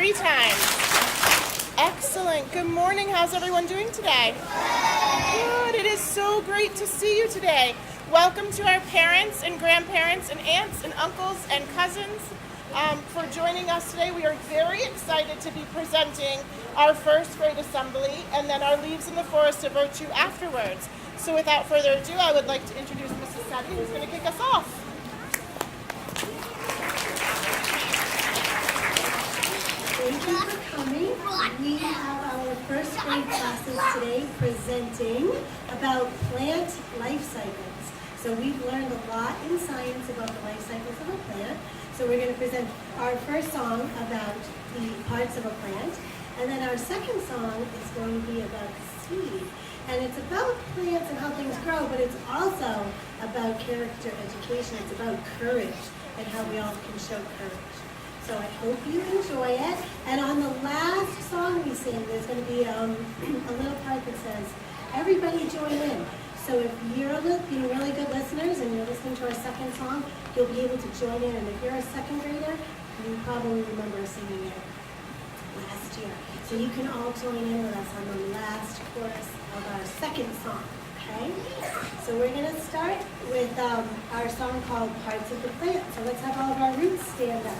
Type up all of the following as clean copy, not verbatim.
3 times. Excellent. Good morning. How's everyone doing today? Good. It is so great to see you today. Welcome to our parents and grandparents and aunts and uncles and cousins for joining us today. We are very excited to be presenting our first grade assembly and then our Leaves in the Forest of Virtue afterwards. So without further ado, I would like to introduce Mrs. Setti, who's going to kick us off. Thank you for coming. We have our first grade classes today presenting about plant life cycles. So we've learned a lot in science about the life cycles of a plant. So we're going to present our first song about the parts of a plant. And then our second song is going to be about the seed. And it's about plants and how things grow, but it's also about character education. It's about courage and how we all can show courage. So I hope you enjoy it. And on the last song we sing, there's going to be a little part that says, everybody join in. So if you're being really good listeners and you're listening to our second song, you'll be able to join in. And if you're a second grader, you probably remember singing it last year. So you can all join in with us on the last chorus of our second song, okay? So we're going to start with our song called Parts of the Plant. So let's have all of our roots stand up.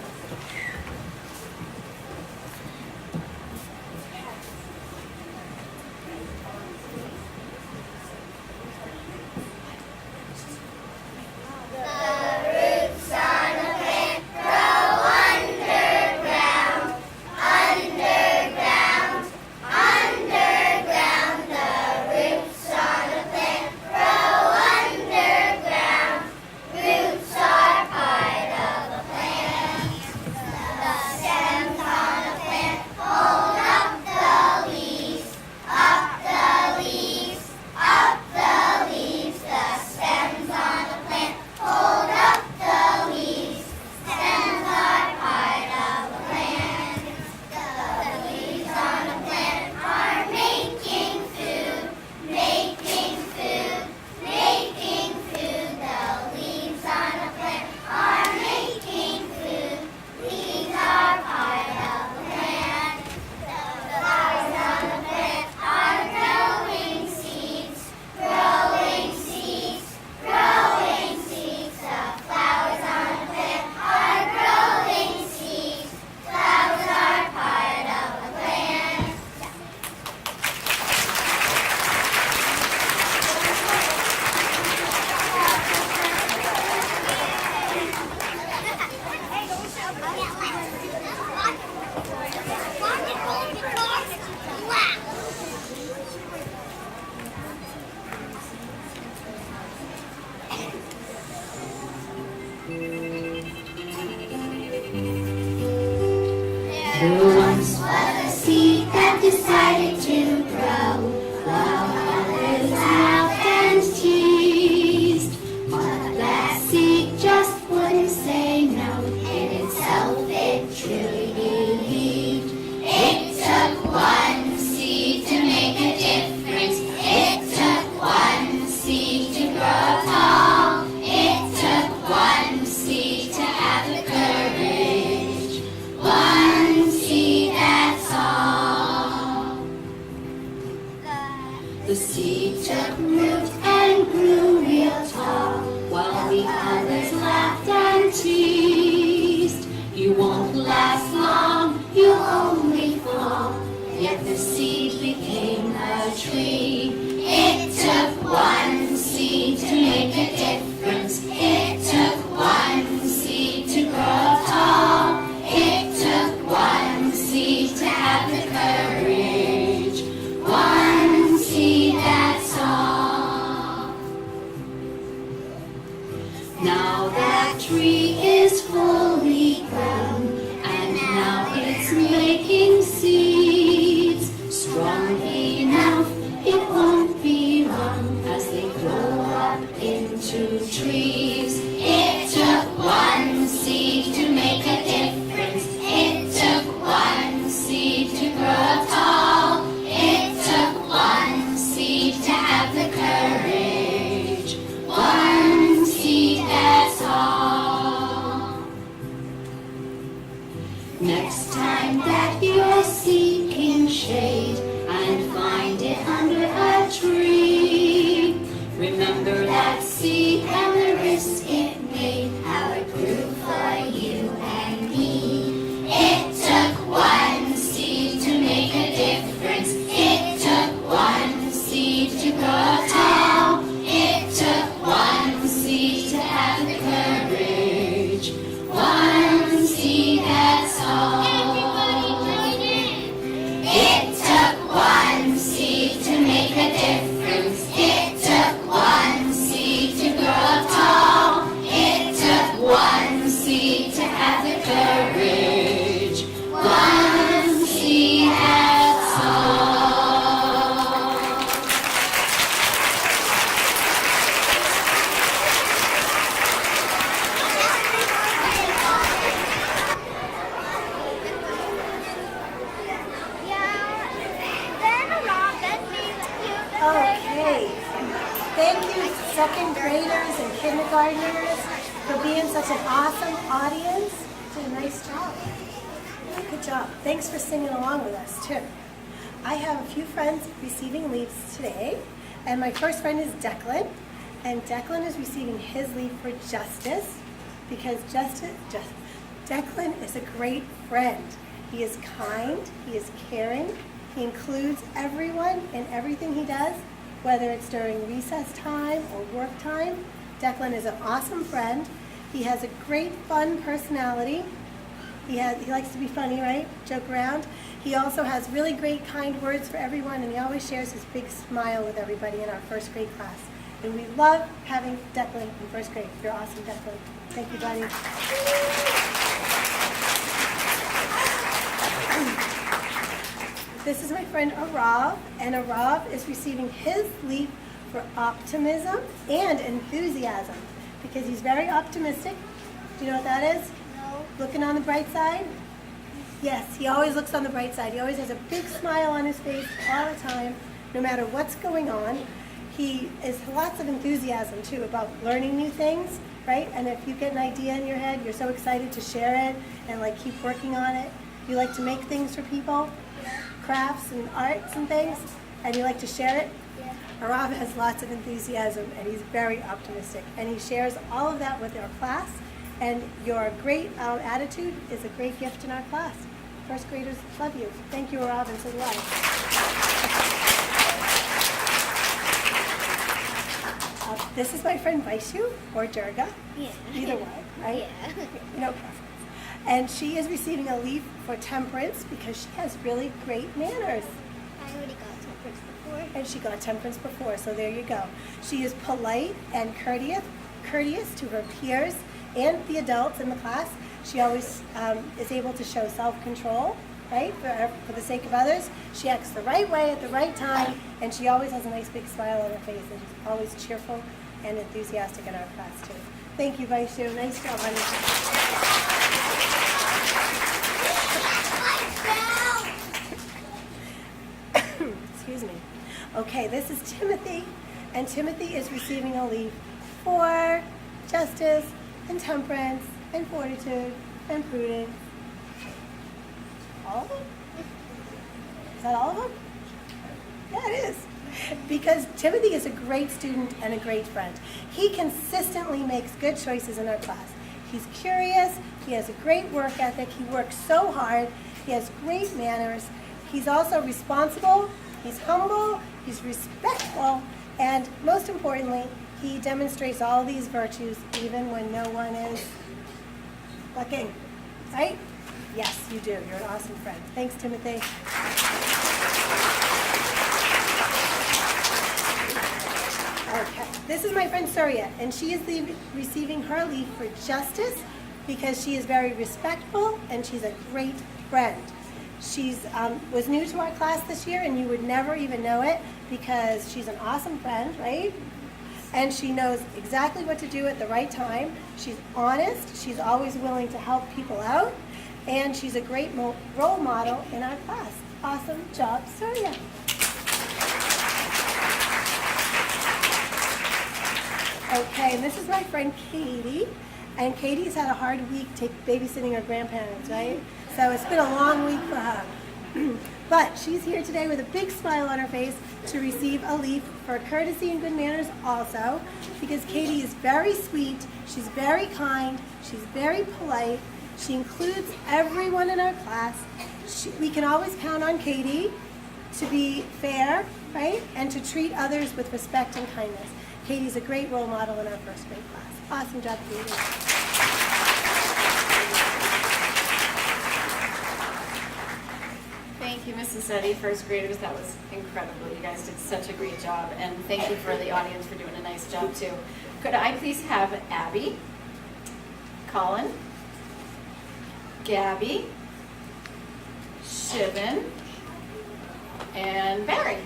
There once was a seed that decided to grow, while others laughed and teased. But that seed just wouldn't say no. In itself it truly believed. It took one seed to make a difference. It took one seed to grow tall. It took one seed to have the courage. One seed, that's all. The seed took root and grew real tall, while the others laughed and teased. You won't last long, you'll only fall. Yet the seed became a tree. It took one seed to make a difference. It took one seed to grow tall. It took one seed to have the courage. One seed, that's all. Now that tree is courage once he had sung. Okay. Thank you, second graders and kindergartners, for being such an awesome audience. You did a nice job. Good job. Thanks for singing along with us, too. I have a few friends receiving leaves today, and my first friend is Declan, and Declan is receiving his leaf for Justice, because Declan is a great friend. He is kind, he is caring, he includes everyone in everything he does, whether it's during recess time or work time. Declan is an awesome friend. He has a great fun personality. He likes to be funny, right? Joke around. He also has really great kind words for everyone, and he always shares his big smile with everybody in our first grade class. And we love having Declan in first grade. You're awesome, Declan. Thank you, buddy. This is my friend Arav, and Arav is receiving his leaf for optimism and enthusiasm, because he's very optimistic. Do you know what that is? No. Looking on the bright side? Yes, he always looks on the bright side. He always has a big smile on his face all the time, no matter what's going on. He has lots of enthusiasm, too, about learning new things, right? And if you get an idea in your head, you're so excited to share it and like keep working on it. You like to make things for people, crafts and arts and things, and you like to share it. Yeah. Arav has lots of enthusiasm, and he's very optimistic, and he shares all of that with our class, and your great attitude is a great gift in our class. First graders love you. Thank you, Arav, and so do I. This is my friend Vaishu, or Durga. Yeah. Either way, right? Yeah. No preference. And she is receiving a leaf for temperance because she has really great manners. I already got temperance before. And she got temperance before, so there you go. She is polite and courteous to her peers and the adults in the class. She always is able to show self-control, right, for the sake of others. She acts the right way at the right time, and she always has a nice big smile on her face, and she's always cheerful and enthusiastic in our class, too. Thank you, Vaishu. Nice job, honey. Excuse me. Okay, this is Timothy, and Timothy is receiving a leaf for justice and temperance and fortitude and prudence. All of them? Is that all of them? Yeah, it is. Because Timothy is a great student and a great friend. He consistently makes good choices in our class. He's curious, he has a great work ethic, he works so hard, he has great manners, he's also responsible, he's humble, he's respectful, and most importantly, he demonstrates all these virtues even when no one is looking, right? Yes, you do. You're an awesome friend. Thanks, Timothy. Okay, this is my friend Surya, and she is receiving her leaf for justice because she is very respectful and she's a great friend. She's was new to our class this year, and you would never even know it because she's an awesome friend, right? And she knows exactly what to do at the right time. She's honest. She's always willing to help people out, and she's a great role model in our class. Awesome job, Surya. Okay, and this is my friend Katie, and Katie's had a hard week babysitting her grandparents, right? So it's been a long week for her. But she's here today with a big smile on her face to receive a leaf for courtesy and good manners also, because Katie is very sweet, she's very kind, she's very polite, she includes everyone in our class. We can always count on Katie to be fair, right? And to treat others with respect and kindness. Katie's a great role model in our first grade class. Awesome job, Katie. Thank you, Mrs. Setti, first graders. That was incredible. You guys did such a great job. And thank you for the audience for doing a nice job, too. Could I please have Abby, Colin, Gabby, Shivan, and Barry.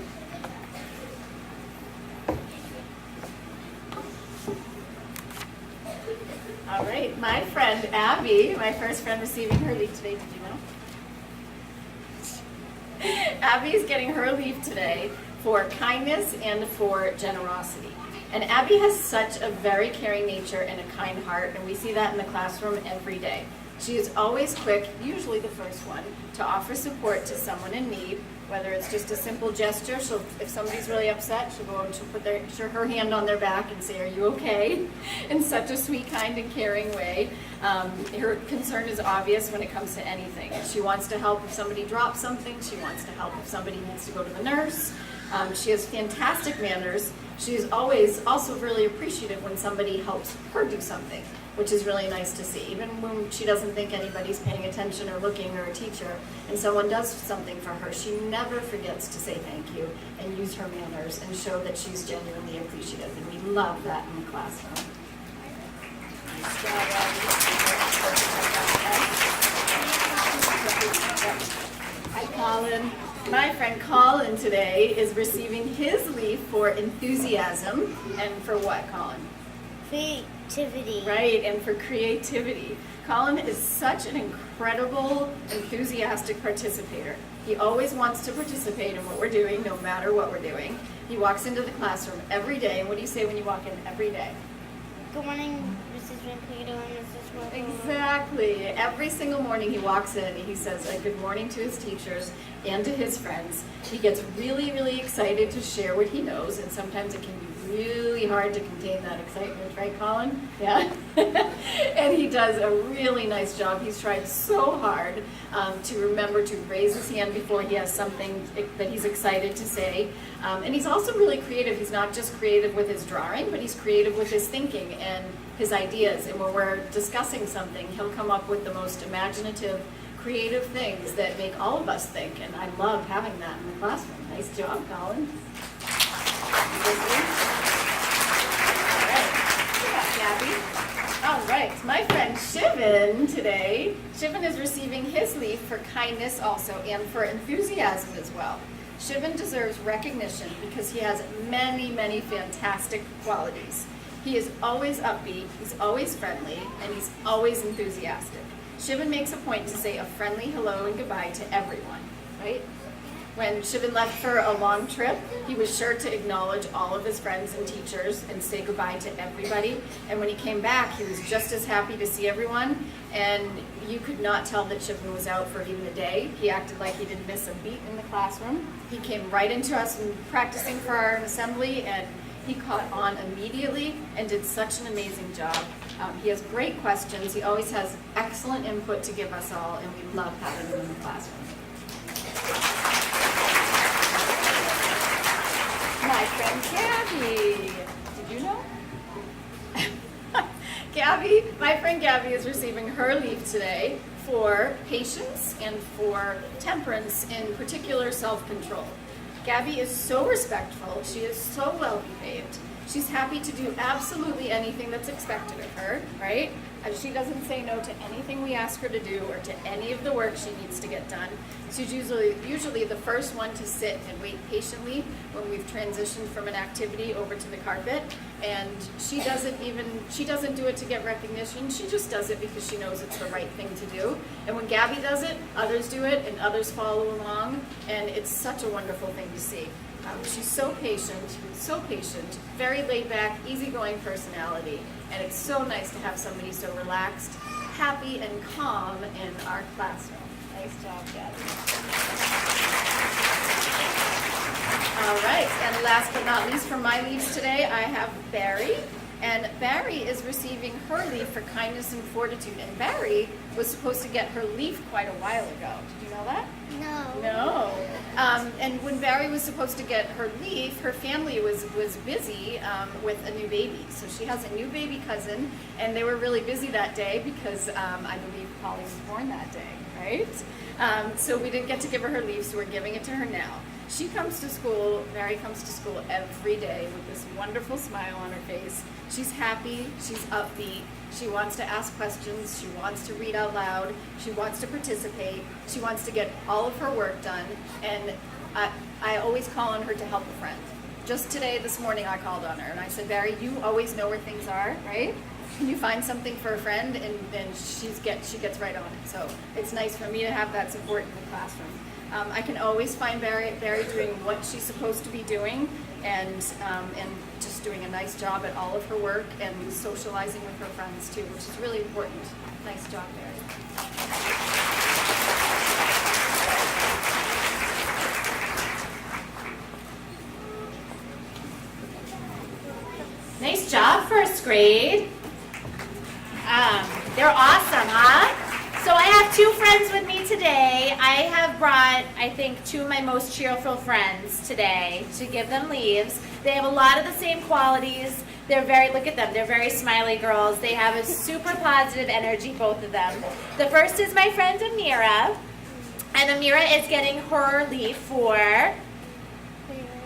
All right, my friend Abby, my first friend receiving her leaf today, did you know? Abby's getting her leaf today for kindness and for generosity. And Abby has such a very caring nature and a kind heart, and we see that in the classroom every day. She is always quick, usually the first one, to offer support to someone in need, whether it's just a simple gesture. If somebody's really upset, she'll go and she'll put her hand on their back and say, "Are you okay?" in such a sweet, kind, and caring way. Her concern is obvious when it comes to anything. She wants to help if somebody drops something. She wants to help if somebody needs to go to the nurse. She has fantastic manners. She is always also really appreciative when somebody helps her do something, which is really nice to see. Even when she doesn't think anybody's paying attention or looking, or a teacher, and someone does something for her, she never forgets to say thank you and use her manners and show that she's genuinely appreciative. And we love that in the classroom. Nice job, Abby. Hi, Colin. My friend Colin today is receiving his leaf for enthusiasm. And for what, Colin? Creativity. Right, and for creativity. Colin is such an incredible, enthusiastic participator. He always wants to participate in what we're doing, no matter what we're doing. He walks into the classroom every day, and what do you say when you walk in every day? Good morning, Mrs. Winkledo and Mrs. Wilson. Exactly. Every single morning he walks in, he says a good morning to his teachers and to his friends. He gets really, really excited to share what he knows, and sometimes it can be really hard to contain that excitement, right, Colin? Yeah. And he does a really nice job. He's tried so hard to remember to raise his hand before he has something that he's excited to say. And he's also really creative. He's not just creative with his drawing, but he's creative with his thinking and his ideas. And when we're discussing something, he'll come up with the most imaginative, creative things that make all of us think. And I love having that in the classroom. Nice job, Colin. All right, my friend Shivan today. Shivan is receiving his leaf for kindness also and for enthusiasm as well. Shivan deserves recognition because he has many, many fantastic qualities. He is always upbeat, he's always friendly, and he's always enthusiastic. Shivan makes a point to say a friendly hello and goodbye to everyone, right? When Shivan left for a long trip, he was sure to acknowledge all of his friends and teachers and say goodbye to everybody. And when he came back, he was just as happy to see everyone. And you could not tell that Shivan was out for even a day. He acted like he didn't miss a beat in the classroom. He came right into us and practicing for our assembly, and he caught on immediately and did such an amazing job. He has great questions. He always has excellent input to give us all, and we love having him in the classroom. My friend Gabby. Did you know? Gabby, my friend Gabby is receiving her leaf today for patience and for temperance, in particular self-control. Gabby is so respectful. She is so well behaved. She's happy to do absolutely anything that's expected of her, right? She doesn't say no to anything we ask her to do or to any of the work she needs to get done. She's usually the first one to sit and wait patiently when we've transitioned from an activity over to the carpet. And she doesn't do it to get recognition. She just does it because she knows it's the right thing to do. And when Gabby does it, others do it and others follow along. And it's such a wonderful thing to see. She's so patient, very laid back, easygoing personality, and it's so nice to have somebody so relaxed, happy, and calm in our classroom. Nice job, Gabby. All right, and last but not least from my leaves today, I have Barry. And Barry is receiving her leaf for kindness and fortitude. And Barry was supposed to get her leaf quite a while ago. Did you know that? No. No. And when Barry was supposed to get her leaf, her family was busy with a new baby. So she has a new baby cousin, and they were really busy that day because I believe Polly was born that day, right? So we didn't get to give her leaf, so we're giving it to her now. She comes to school, Mary comes to school every day with this wonderful smile on her face. She's happy, she's upbeat, she wants to ask questions, she wants to read out loud, she wants to participate, she wants to get all of her work done, and I always call on her to help a friend. Just today, this morning, I called on her and I said, Barry, you always know where things are, right? Can you find something for a friend? And she gets right on it. So it's nice for me to have that support in the classroom. I can always find Barry doing what she's supposed to be doing and just doing a nice job at all of her work and socializing with her friends too, which is really important. Nice job, Barry. Nice job, first grade. They're awesome, huh? So I have two friends with me today. I have brought, I think, two of my most cheerful friends today to give them leaves. They have a lot of the same qualities. They're very, look at them, they're very smiley girls. They have a super positive energy, both of them. The first is my friend Amira. And Amira is getting her leaf for, Where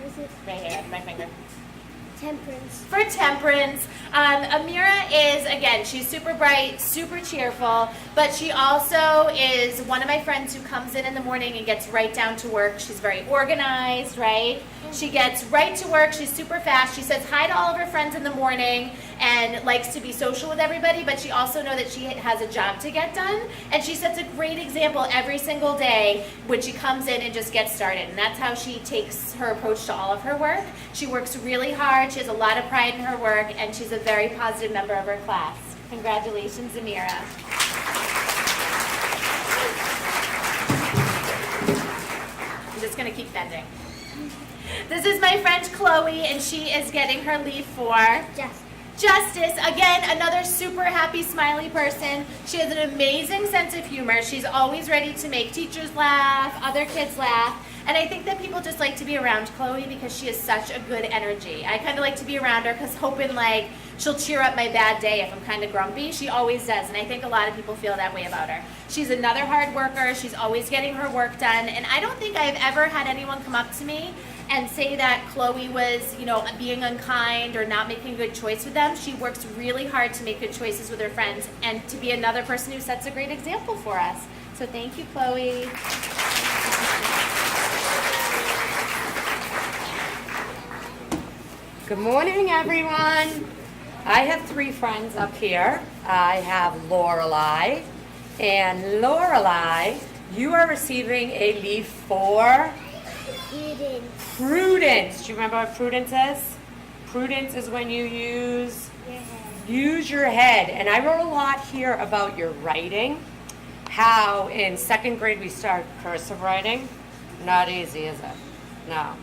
is it? right here, my finger. Temperance. For temperance. Amira is, again, she's super bright, super cheerful, but she also is one of my friends who comes in the morning and gets right down to work. She's very organized, right? She gets right to work. She's super fast. She says hi to all of her friends in the morning and likes to be social with everybody, but she also knows that she has a job to get done, and she sets a great example every single day when she comes in and just gets started, and that's how she takes her approach to all of her work. She works really hard. She has a lot of pride in her work, and she's a very positive member of her class. Congratulations, Amira. I'm just going to keep bending. This is my friend Chloe, and she is getting her leaf for Justice. Again, another super happy, smiley person. She has an amazing sense of humor. She's always ready to make teachers laugh, other kids laugh. And I think that people just like to be around Chloe because she has such a good energy. I kind of like to be around her because hoping like she'll cheer up my bad day if I'm kind of grumpy. She always does, and I think a lot of people feel that way about her. She's another hard worker. She's always getting her work done. And I don't think I've ever had anyone come up to me and say that Chloe was, being unkind or not making a good choice with them. She works really hard to make good choices with her friends and to be another person who sets a great example for us. So thank you, Chloe. Good morning, everyone. I have three friends up here. I have Lorelei. And Lorelei, you are receiving a leaf for prudence. Do you remember what prudence is? Prudence is when you use your head. And I wrote a lot here about your writing. How in second grade we start cursive writing. Not easy, is it? No.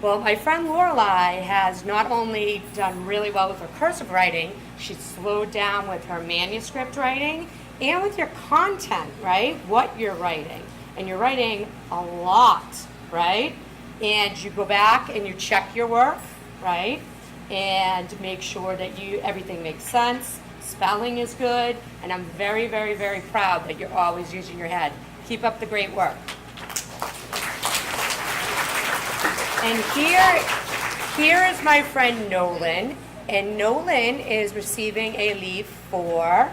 Well, my friend Lorelei has not only done really well with her cursive writing, she's slowed down with her manuscript writing and with your content, right? What you're writing. And you're writing a lot, right? And you go back and you check your work, right? And make sure that everything makes sense, spelling is good, and I'm very, very, very proud that you're always using your head. Keep up the great work. And here is my friend Nolan, and Nolan is receiving a leaf for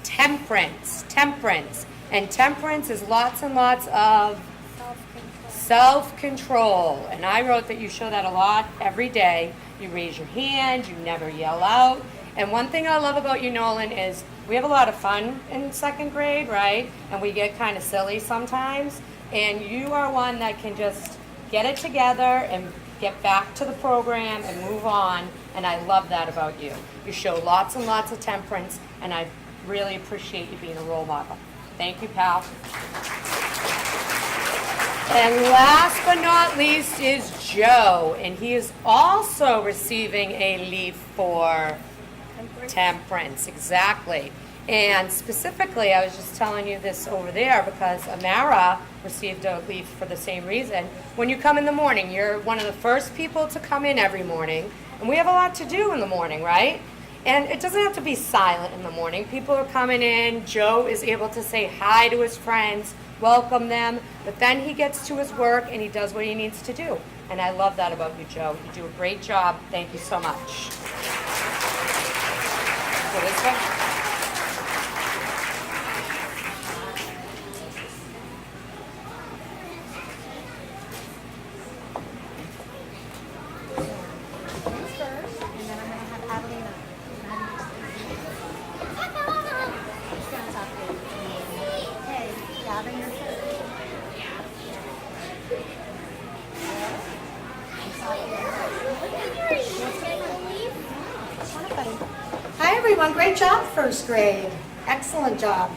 temperance. And temperance is lots and lots of self-control. And I wrote that you show that a lot every day. You raise your hand, you never yell out. And one thing I love about you, Nolan, is we have a lot of fun in second grade, right? And we get kind of silly sometimes. And you are one that can just get it together and get back to the program and move on, and I love that about you. You show lots and lots of temperance, and I really appreciate you being a role model. Thank you, pal. And last but not least is Joe, and he is also receiving a leaf for temperance, exactly. And specifically, I was just telling you this over there because Amara received a leaf for the same reason. When you come in the morning, you're one of the first people to come in every morning, and we have a lot to do in the morning, right? And it doesn't have to be silent in the morning. People are coming in. Joe is able to say hi to his friends, welcome them, but then he gets to his work and he does what he needs to do. And I love that about you, Joe. You do a great job. Thank you so much. Go this way. Hi everyone, great job first grade. Excellent job.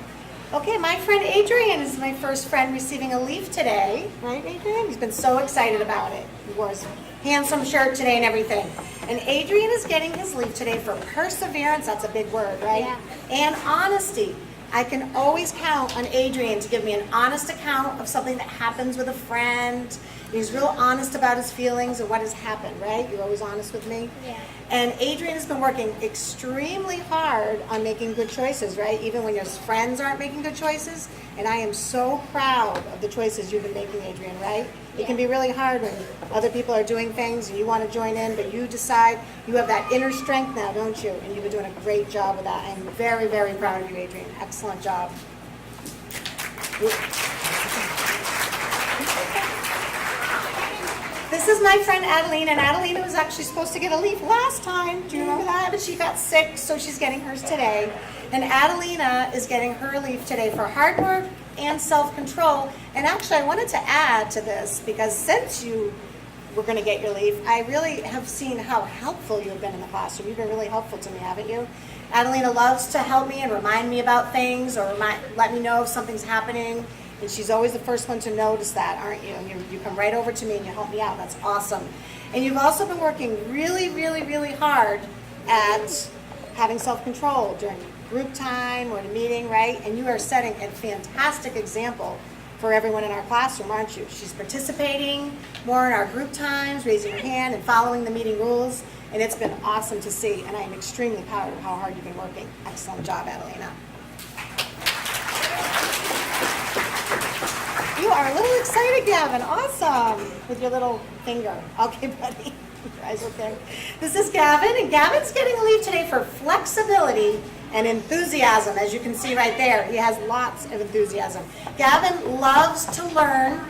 Okay, my friend Adrian is my first friend receiving a leaf today. Right, Adrian? He's been so excited about it. He wore his handsome shirt today and everything. And Adrian is getting his leaf today for perseverance, that's a big word, right? Yeah. And honesty. I can always count on Adrian to give me an honest account of something that happens with a friend. He's real honest about his feelings and what has happened, right? You're always honest with me? Yeah. And Adrian has been working extremely hard on making good choices, right? Even when your friends aren't making good choices. And I am so proud of the choices you've been making, Adrian, right? It can be really hard when other people are doing things and you want to join in, but you decide you have that inner strength now, don't you? And you've been doing a great job with that. I'm very, very proud of you, Adrian. Excellent job. This is my friend Adelina, and Adelina was actually supposed to get a leaf last time. Do you remember that? But she got sick, so she's getting hers today. And Adelina is getting her leaf today for hard work and self-control. And actually, I wanted to add to this, because since you were going to get your leaf, I really have seen how helpful you have been in the classroom. You've been really helpful to me, haven't you? Adelina loves to help me and remind me about things, or let me know if something's happening. And she's always the first one to notice that, aren't you? And you come right over to me and you help me out. That's awesome. And you've also been working really, really, really hard at having self-control during group time or in a meeting, right? And you are setting a fantastic example for everyone in our classroom, aren't you? She's participating more in our group times, raising her hand and following the meeting rules. And it's been awesome to see. And I'm extremely proud of how hard you've been working. Excellent job, Adelina. You are a little excited, Gavin. Awesome. With your little finger. Okay, buddy. Your eyes okay. This is Gavin, and Gavin's getting a leaf today for flexibility and enthusiasm, as you can see right there. He has lots of enthusiasm. Gavin loves to learn,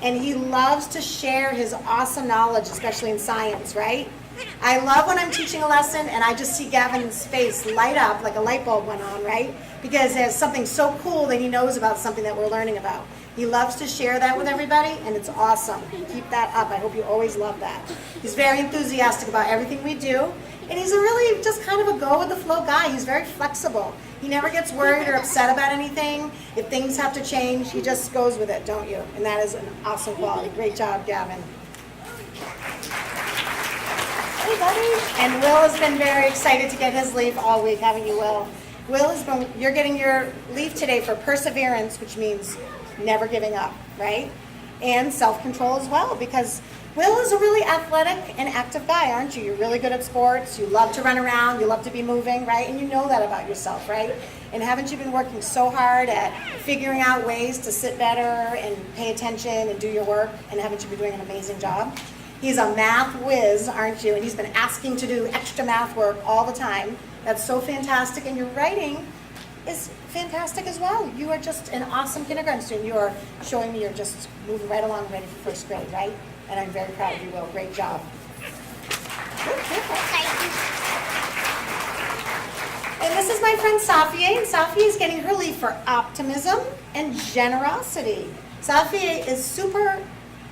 and he loves to share his awesome knowledge, especially in science, right? I love when I'm teaching a lesson and I just see Gavin's face light up like a light bulb went on, right? Because there's something so cool that he knows about something that we're learning about. He loves to share that with everybody, and it's awesome. Keep that up. I hope you always love that. He's very enthusiastic about everything we do, and he's a really just kind of a go-with-the-flow guy. He's very flexible. He never gets worried or upset about anything. If things have to change, he just goes with it, don't you? And that is an awesome quality. Great job, Gavin. Hey, buddy. And Will has been very excited to get his leaf all week, haven't you, Will? Will has been, you're getting your leaf today for perseverance, which means never giving up, right? And self-control as well, because Will is a really athletic and active guy, aren't you? You're really good at sports, you love to run around, you love to be moving, right? And you know that about yourself, right? And haven't you been working so hard at figuring out ways to sit better and pay attention and do your work? And haven't you been doing an amazing job? He's a math whiz, aren't you? And he's been asking to do extra math work all the time. That's so fantastic. And your writing is fantastic as well. You are just an awesome kindergarten student. You are showing me you're just moving right along, ready for first grade, right? And I'm very proud of you, Will. Great job. And this is my friend Safia, and Safia is getting her leaf for optimism and generosity. Safia is super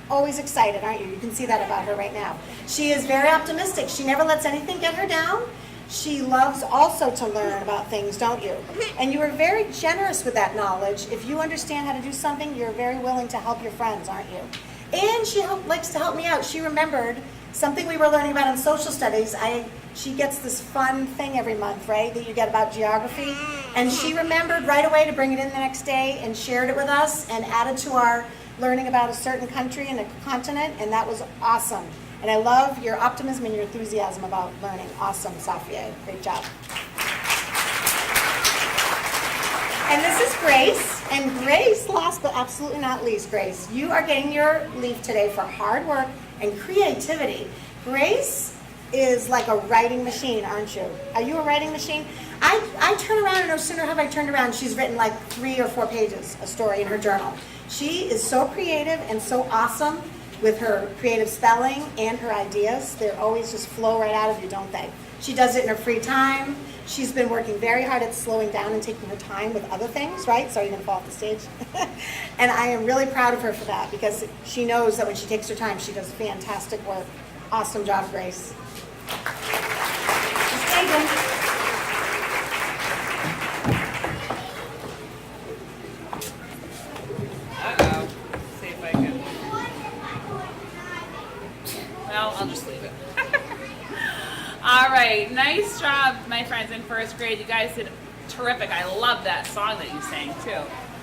always excited, aren't you? You can see that about her right now. She is very optimistic. She never lets anything get her down. She loves also to learn about things, don't you? And you are very generous with that knowledge. If you understand how to do something, you're very willing to help your friends, aren't you? And she likes to help me out. She remembered something we were learning about in social studies. She gets this fun thing every month, right, that you get about geography. And she remembered right away to bring it in the next day and shared it with us and added to our learning about a certain country and a continent, and that was awesome. And I love your optimism and your enthusiasm about learning. Awesome, Safia. Great job. And this is Grace. And Grace, last but absolutely not least, Grace, you are getting your leaf today for hard work and creativity. Grace is like a writing machine, aren't you? Are you a writing machine? I turn around and no sooner have I turned around, she's written like 3 or 4 pages, a story in her journal. She is so creative and so awesome with her creative spelling and her ideas. They always just flow right out of you, don't they? She does it in her free time. She's been working very hard at slowing down and taking her time with other things, right? So you're gonna fall off the stage. And I am really proud of her for that because she knows that when she takes her time, she does fantastic work. Awesome job, Grace. Miss Megan. Uh-oh. See if I can. Well, I'll just leave it. All right, nice job, my friends in first grade. You guys did terrific. I love that song that you sang, too.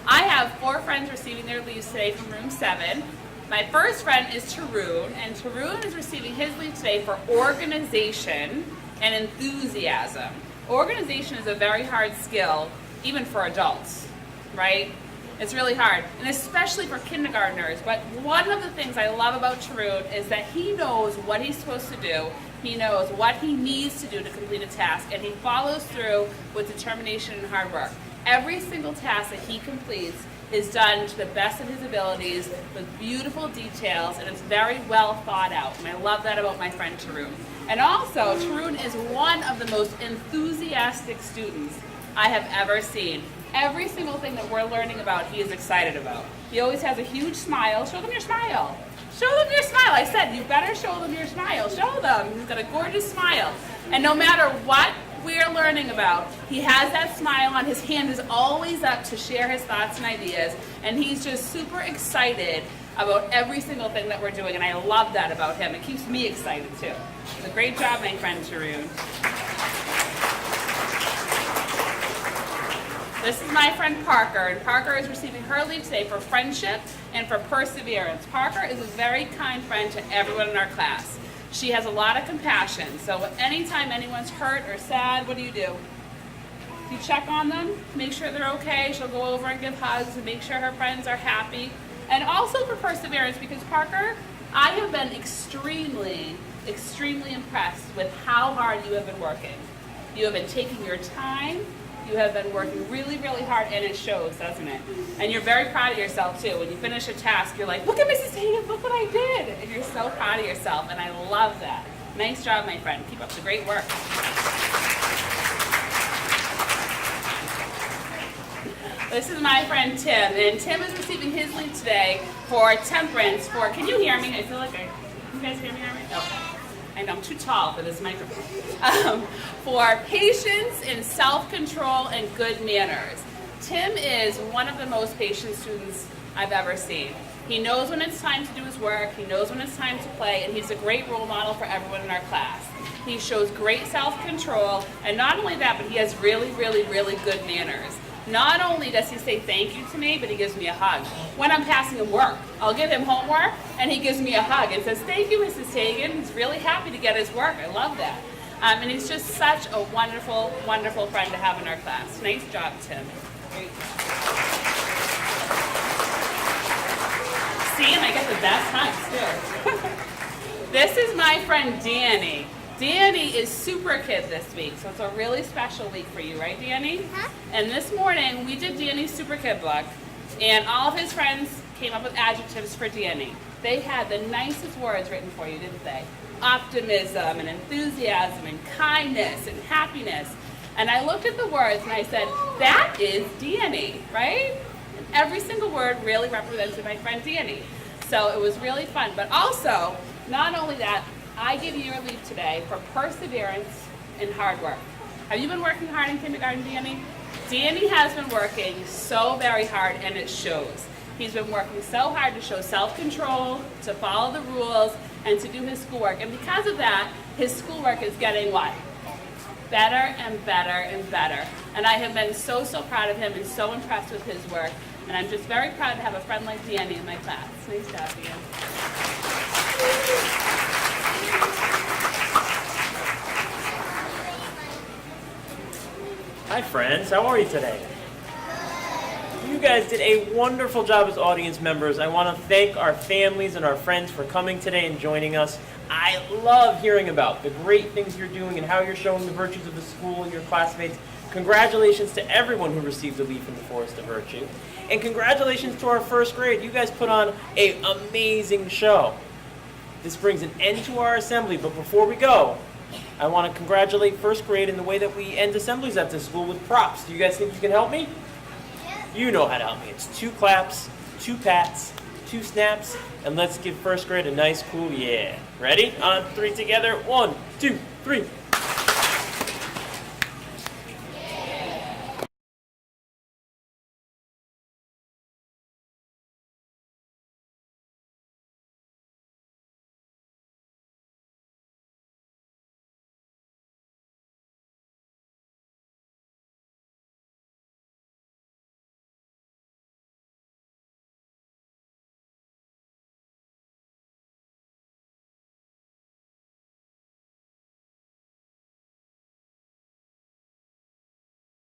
I have 4 friends receiving their leaves today from room 7. My first friend is Tarun, and Tarun is receiving his leave today for organization and enthusiasm. Organization is a very hard skill, even for adults, right? It's really hard, and especially for kindergartners. But one of the things I love about Tarun is that he knows what he's supposed to do. He knows what he needs to do to complete a task, and he follows through with determination and hard work. Every single task that he completes is done to the best of his abilities with beautiful details, and it's very well thought out. And I love that about my friend Tarun. And also, Tarun is one of the most enthusiastic students I have ever seen. Every single thing that we're learning about, he is excited about. He always has a huge smile. Show them your smile. Show them your smile. I said, you better show them your smile. Show them. He's got a gorgeous smile. And no matter what we're learning about, he has that smile on. His hand is always up to share his thoughts and ideas. And he's just super excited about every single thing that we're doing. And I love that about him. It keeps me excited too. It's a great job, my friend Tarun. This is my friend Parker, and Parker is receiving her leave today for friendship and for perseverance. Parker is a very kind friend to everyone in our class. She has a lot of compassion, so anytime anyone's hurt or sad, what do? You check on them, make sure they're okay. She'll go over and give hugs and make sure her friends are happy. And also for perseverance, because Parker, I have been extremely impressed with how hard you have been working. You have been taking your time. You have been working really, really hard, and it shows, doesn't it? And you're very proud of yourself, too. When you finish a task, you're like, look at Mrs. Hagan, look what I did. And you're so proud of yourself, and I love that. Nice job, my friend. Keep up the great work. This is my friend Tim, and Tim is receiving his leave today for temperance. Can you hear me? I feel like you guys hear me all right? Okay. I know I'm too tall for this microphone. For patience and self-control and good manners. Tim is one of the most patient students I've ever seen. He knows when it's time to do his work, he knows when it's time to play, and he's a great role model for everyone in our class. He shows great self-control, and not only that, but he has really, really, really good manners. Not only does he say thank you to me, but he gives me a hug. When I'm passing him work, I'll give him homework, and he gives me a hug and says, thank you, Mrs. Hagan. He's really happy to get his work. I love that. And he's just such a wonderful, wonderful friend to have in our class. Nice job, Tim. Great. See, and I get the best hugs, too. This is my friend Danny. Danny is Super Kid this week, so it's a really special week for you, right, Danny? Uh-huh. And this morning, we did Danny's Super Kid book, and all of his friends came up with adjectives for Danny. They had the nicest words written for you, didn't they? Optimism and enthusiasm and kindness and happiness. And I looked at the words and I said, that is Danny, right? And every single word really represented my friend Danny. So it was really fun. But also, not only that, I give you your leave today for perseverance and hard work. Have you been working hard in kindergarten, Danny? Danny has been working so very hard, and it shows. He's been working so hard to show self-control, to follow the rules, and to do his schoolwork. And because of that, his schoolwork is getting what? Better and better and better. And I have been so, so proud of him and so impressed with his work. And I'm just very proud to have a friend like Danny in my class. Nice job, Dan. Hi friends, how are you today? You guys did a wonderful job as audience members. I want to thank our families and our friends for coming today and joining us. I love hearing about the great things you're doing and how you're showing the virtues of the school and your classmates. Congratulations to everyone who received a leaf in the Forest of Virtue. And congratulations to our first grade. You guys put on an amazing show. This brings an end to our assembly, but before we go, I want to congratulate first grade in the way that we end assemblies at this school with props. Do you guys think you can help me? You know how to help me. It's 2 claps, 2 pats, 2 snaps, and let's give first grade a nice cool yeah. Ready? On 3 together. 1, 2, 3.